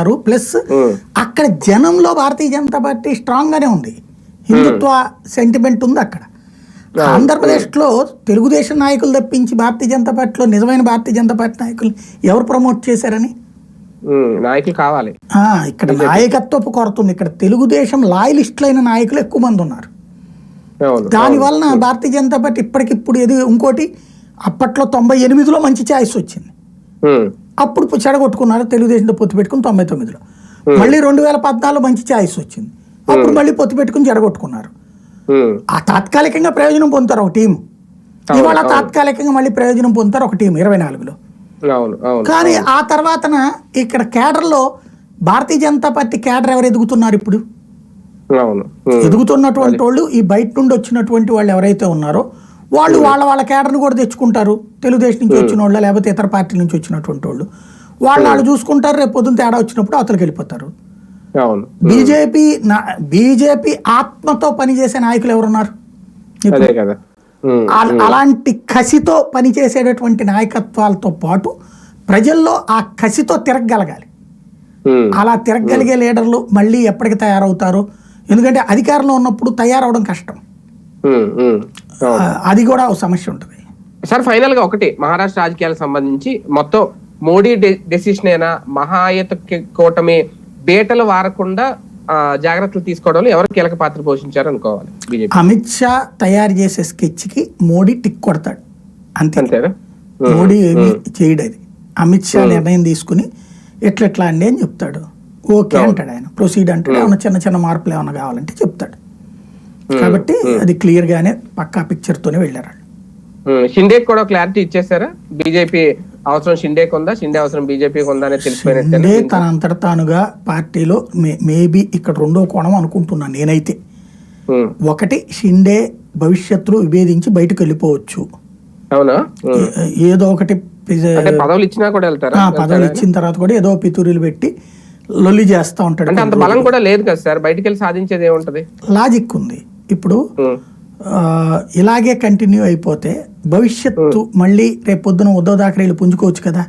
ఉన్నారు. ప్లస్ అక్కడ జనంలో భారతీయ జనతా పార్టీ స్ట్రాంగ్ గానే ఉంది, హిందుత్వ సెంటిమెంట్ ఉంది అక్కడ. ఆంధ్రప్రదేశ్లో తెలుగుదేశం నాయకులు తప్పించి భారతీయ జనతా పార్టీలో నిజమైన భారతీయ జనతా పార్టీ నాయకులు ఎవరు ప్రమోట్ చేశారని నాయకులు కావాలి. ఇక్కడ నాయకత్వపు కొరత ఉంది. ఇక్కడ తెలుగుదేశం లాయలిస్టులైన నాయకులు ఎక్కువ మంది ఉన్నారు. దాని వలన భారతీయ జనతా పార్టీ ఇప్పటికిప్పుడు ఇంకోటి అప్పట్లో 98లో మంచి ఛాయిస్ వచ్చింది, అప్పుడు చెడగొట్టుకున్నారు తెలుగుదేశంతో పొత్తు పెట్టుకుని 99లో. మళ్ళీ 2014 మంచి ఛాయిస్ వచ్చింది, అప్పుడు మళ్ళీ పొత్తు పెట్టుకుని చెడగొట్టుకున్నారు. ఆ తాత్కాలికంగా ప్రయోజనం పొందుతారు ఒక టీం, ఇవాళ తాత్కాలికంగా మళ్ళీ ప్రయోజనం పొందుతారు ఒక టీం 24లో. కానీ ఆ తర్వాతన ఇక్కడ కేడర్లో భారతీయ జనతా పార్టీ కేడర్ ఎవరు ఎదుగుతున్నారు ఇప్పుడు? ఎదుగుతున్నటువంటి వాళ్ళు ఈ బయట నుండి వచ్చినటువంటి వాళ్ళు ఎవరైతే ఉన్నారో వాళ్ళు వాళ్ళ కేడర్ను కూడా తెచ్చుకుంటారు. తెలుగుదేశం నుంచి వచ్చిన వాళ్ళు లేకపోతే ఇతర పార్టీల నుంచి వచ్చినటువంటి వాళ్ళు చూసుకుంటారు. రేపు పొద్దున తేడా వచ్చినప్పుడు అవతలకి వెళ్ళిపోతారు. బీజేపీ ఆత్మతో పనిచేసే నాయకులు ఎవరున్నారు? అలాంటి కసితో పనిచేసేటటువంటి నాయకత్వాలతో పాటు ప్రజల్లో ఆ కసితో తిరగగలగాలి. అలా తిరగగలిగే లీడర్లు మళ్ళీ ఎప్పటికి తయారవుతారు? ఎందుకంటే అధికారంలో ఉన్నప్పుడు తయారవడం కష్టం, అది కూడా ఒక సమస్య ఉంటుంది. సార్ ఫైనల్ గా ఒకటి, మహారాష్ట్ర రాజకీయాలకు సంబంధించి మొత్తం మోడీ డెసిషన్ అయినా మహాయత కూటమి బేటలు వారకుండా జాగ్రత్తలు తీసుకోవడంలో ఎవరు కీలక పాత్ర పోషించారు అనుకోవాలి? బీజేపీ అమిత్ షా తయారు చేసే స్కెచ్ కి మోడీ టిక్ కొడతాడు అంతేనా? మోడీ ఏమి చేయడు. అది అమిత్ షా నిర్ణయం తీసుకుని ఎట్లా అండి అని చెప్తాడు, ఓకే అంటాడు ఆయన, ప్రొసీడ్ అంటాడు. ఏమన్నా చిన్న మార్పులు ఏమైనా కావాలంటే చెప్తాడు. కాబట్టి అది క్లియర్ గానే పక్కా పిక్చర్ తోనే వెళ్ళారు. షిండే కూడా క్లారిటీ ఇచ్చేసారా? బీజేపీ అవసరం షిండేకి ఉందా, షిండే అవసరం బీజేపీకి ఉందా అనేది తెలిసిపోయినట్టు. షిండే తన అంతట తానుగా పార్టీలో మేబీ ఇక్కడ రెండో కోణం అనుకుంటున్నాను నేనైతే. ఒకటి, షిండే భవిష్యత్తులో విభేదించి బయటకు వెళ్ళిపోవచ్చు. అవునా? ఏదో ఒకటి పదవులు ఇచ్చినా కూడా వెళ్తారా? పదవులు ఇచ్చిన తర్వాత కూడా ఏదో పితూరీలు పెట్టి లొల్లి చేస్తా ఉంటాడు. అంటే అంత బలం కూడా లేదు కదా సార్, బయటికి వెళ్ళి సాధించేది ఏముంటది? లాజిక్ ఉంది. ఇప్పుడు ఇలాగే కంటిన్యూ అయిపోతే భవిష్యత్తు మళ్ళీ రేపు పొద్దున ఉద్ధవ్ థాకరేలు పుంజుకోవచ్చు కదా.